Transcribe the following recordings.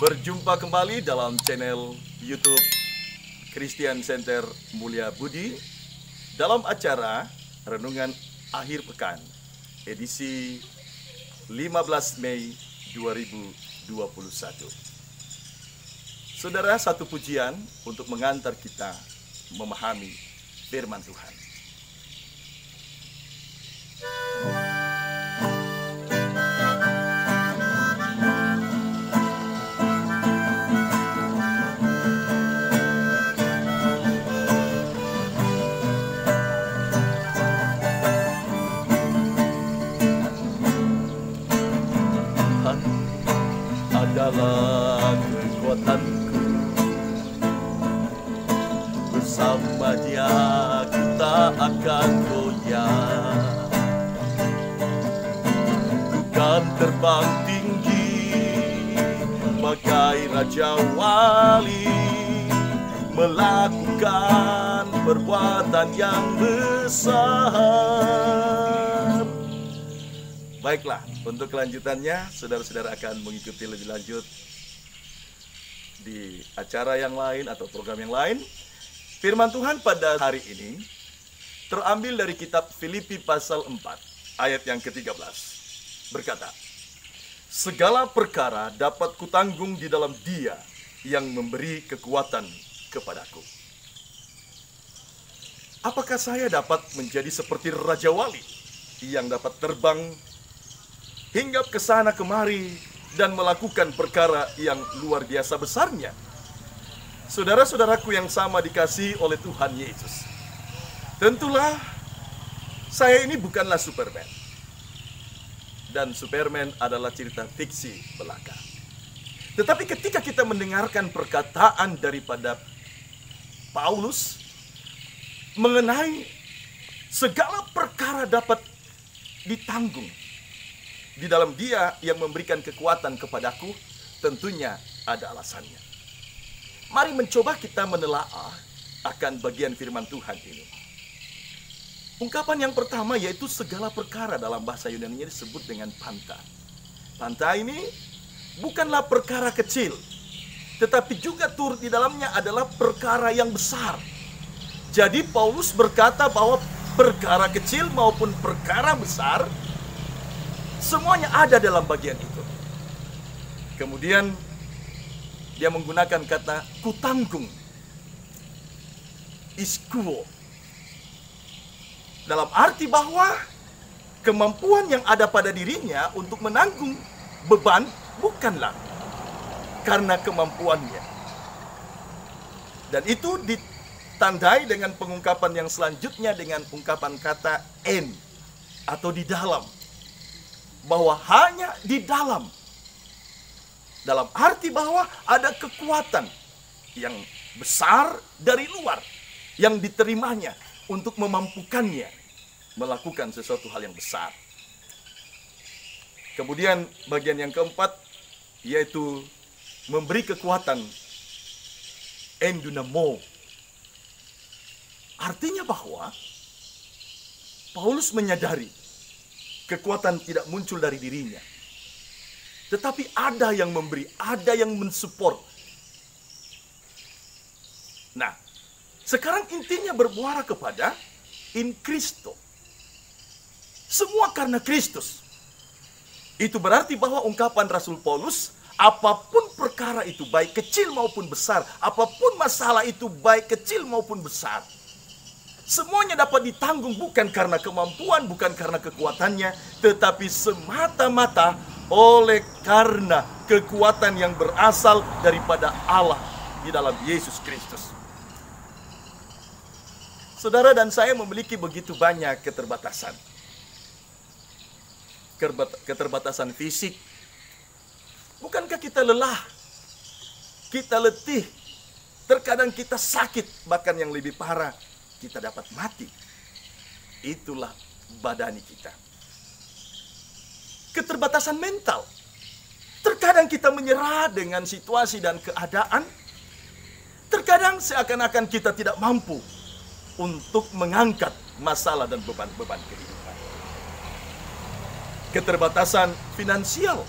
Berjumpa kembali dalam channel YouTube Christian Center Mulia Budi dalam acara Renungan Akhir Pekan edisi 15 Mei 2021. Saudara, satu pujian untuk mengantar kita memahami firman Tuhan. Adalah kekuatanku, bersama Dia kita akan goyah. Ku kan terbang tinggi bagai Raja Wali, melakukan perbuatan yang besar. Baiklah, untuk kelanjutannya, saudara-saudara akan mengikuti lebih lanjut di acara yang lain atau program yang lain. Firman Tuhan pada hari ini terambil dari kitab Filipi pasal 4, ayat yang ke-13. Berkata, segala perkara dapat kutanggung di dalam Dia yang memberi kekuatan kepadaku. Apakah saya dapat menjadi seperti Raja Wali yang dapat terbang hinggap ke sana kemari dan melakukan perkara yang luar biasa besarnya? Saudara-saudaraku yang sama dikasihi oleh Tuhan Yesus, tentulah saya ini bukanlah Superman. Dan Superman adalah cerita fiksi belaka. Tetapi ketika kita mendengarkan perkataan daripada Paulus mengenai segala perkara dapat ditanggung di dalam Dia yang memberikan kekuatan kepadaku, tentunya ada alasannya. Mari mencoba kita menelaah akan bagian firman Tuhan ini. Ungkapan yang pertama yaitu segala perkara, dalam bahasa Yunani disebut dengan panta. Panta ini bukanlah perkara kecil, tetapi juga turut di dalamnya adalah perkara yang besar. Jadi Paulus berkata bahwa perkara kecil maupun perkara besar semuanya ada dalam bagian itu. Kemudian dia menggunakan kata kutanggung, iskuo, dalam arti bahwa kemampuan yang ada pada dirinya untuk menanggung beban bukanlah karena kemampuannya. Dan itu ditandai dengan pengungkapan yang selanjutnya dengan ungkapan kata en atau di dalam. Bahwa hanya di dalam arti bahwa ada kekuatan yang besar dari luar yang diterimanya untuk memampukannya melakukan sesuatu hal yang besar. Kemudian bagian yang keempat yaitu memberi kekuatan, endunamo. Artinya bahwa Paulus menyadari kekuatan tidak muncul dari dirinya, tetapi ada yang memberi, ada yang mensupport. Nah, sekarang intinya bermuara kepada in Christo. Semua karena Kristus. Itu berarti bahwa ungkapan Rasul Paulus, apapun perkara itu, baik kecil maupun besar, apapun masalah itu, baik kecil maupun besar, semuanya dapat ditanggung bukan karena kemampuan, bukan karena kekuatannya, tetapi semata-mata oleh karena kekuatan yang berasal daripada Allah di dalam Yesus Kristus. Saudara dan saya memiliki begitu banyak keterbatasan. Keterbatasan fisik. Bukankah kita lelah? Kita letih. Terkadang kita sakit, bahkan yang lebih parah, kita dapat mati. Itulah badani kita. Keterbatasan mental. Terkadang kita menyerah dengan situasi dan keadaan. Terkadang seakan-akan kita tidak mampu untuk mengangkat masalah dan beban-beban kehidupan. Keterbatasan finansial.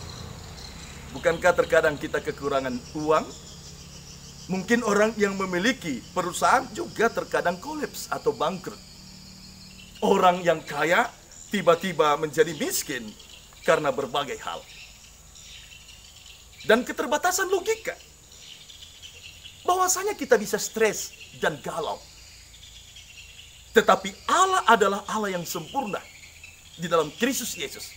Bukankah terkadang kita kekurangan uang? Mungkin orang yang memiliki perusahaan juga terkadang kolaps atau bangkrut. Orang yang kaya tiba-tiba menjadi miskin karena berbagai hal. Dan keterbatasan logika. Bahwasanya kita bisa stres dan galau. Tetapi Allah adalah Allah yang sempurna di dalam Kristus Yesus.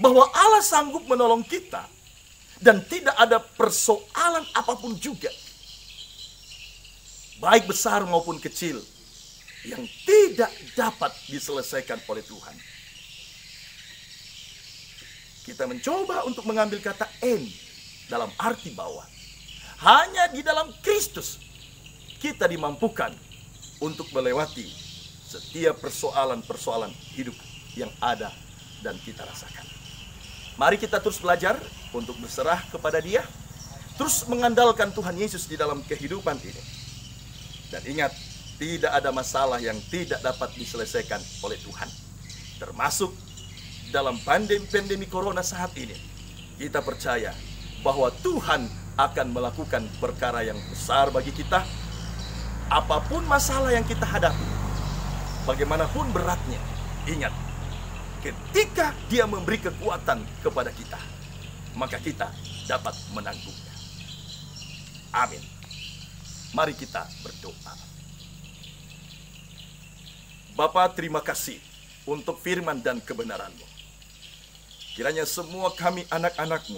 Bahwa Allah sanggup menolong kita dan tidak ada persoalan apapun juga, baik besar maupun kecil, yang tidak dapat diselesaikan oleh Tuhan. Kita mencoba untuk mengambil kata "en" dalam arti bahwa hanya di dalam Kristus kita dimampukan untuk melewati setiap persoalan-persoalan hidup yang ada dan kita rasakan. Mari kita terus belajar untuk berserah kepada Dia, terus mengandalkan Tuhan Yesus di dalam kehidupan ini. Dan ingat, tidak ada masalah yang tidak dapat diselesaikan oleh Tuhan. Termasuk dalam pandemi corona saat ini. Kita percaya bahwa Tuhan akan melakukan perkara yang besar bagi kita. Apapun masalah yang kita hadapi, bagaimanapun beratnya, ingat, ketika Dia memberi kekuatan kepada kita, maka kita dapat menanggungnya. Amin. Mari kita berdoa. Bapa, terima kasih untuk firman dan kebenaran-Mu. Kiranya semua kami anak-anak-Mu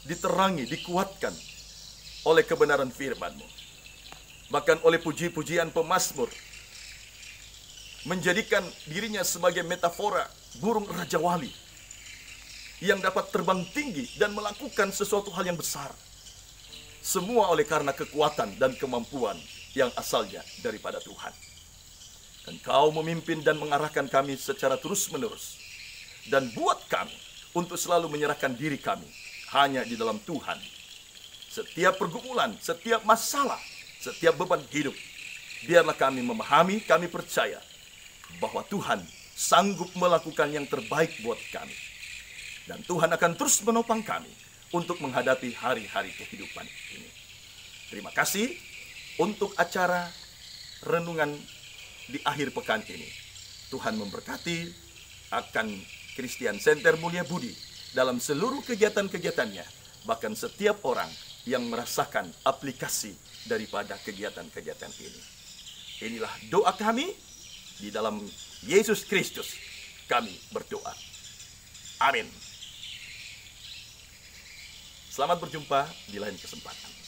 diterangi, dikuatkan oleh kebenaran firman-Mu. Bahkan oleh puji-pujian pemazmur, menjadikan dirinya sebagai metafora burung Raja Wali yang dapat terbang tinggi dan melakukan sesuatu hal yang besar. Semua oleh karena kekuatan dan kemampuan yang asalnya daripada Tuhan. Dan Kau memimpin dan mengarahkan kami secara terus-menerus. Dan buat kami untuk selalu menyerahkan diri kami hanya di dalam Tuhan. Setiap pergumulan, setiap masalah, setiap beban hidup, biarlah kami memahami, kami percaya bahwa Tuhan sanggup melakukan yang terbaik buat kami. Dan Tuhan akan terus menopang kami untuk menghadapi hari-hari kehidupan ini. Terima kasih untuk acara renungan di akhir pekan ini. Tuhan memberkati akan Christian Center Mulia Budi dalam seluruh kegiatan-kegiatannya, bahkan setiap orang yang merasakan aplikasi daripada kegiatan-kegiatan ini. Inilah doa kami di dalam Yesus Kristus. Kami berdoa. Amin. Selamat berjumpa di lain kesempatan.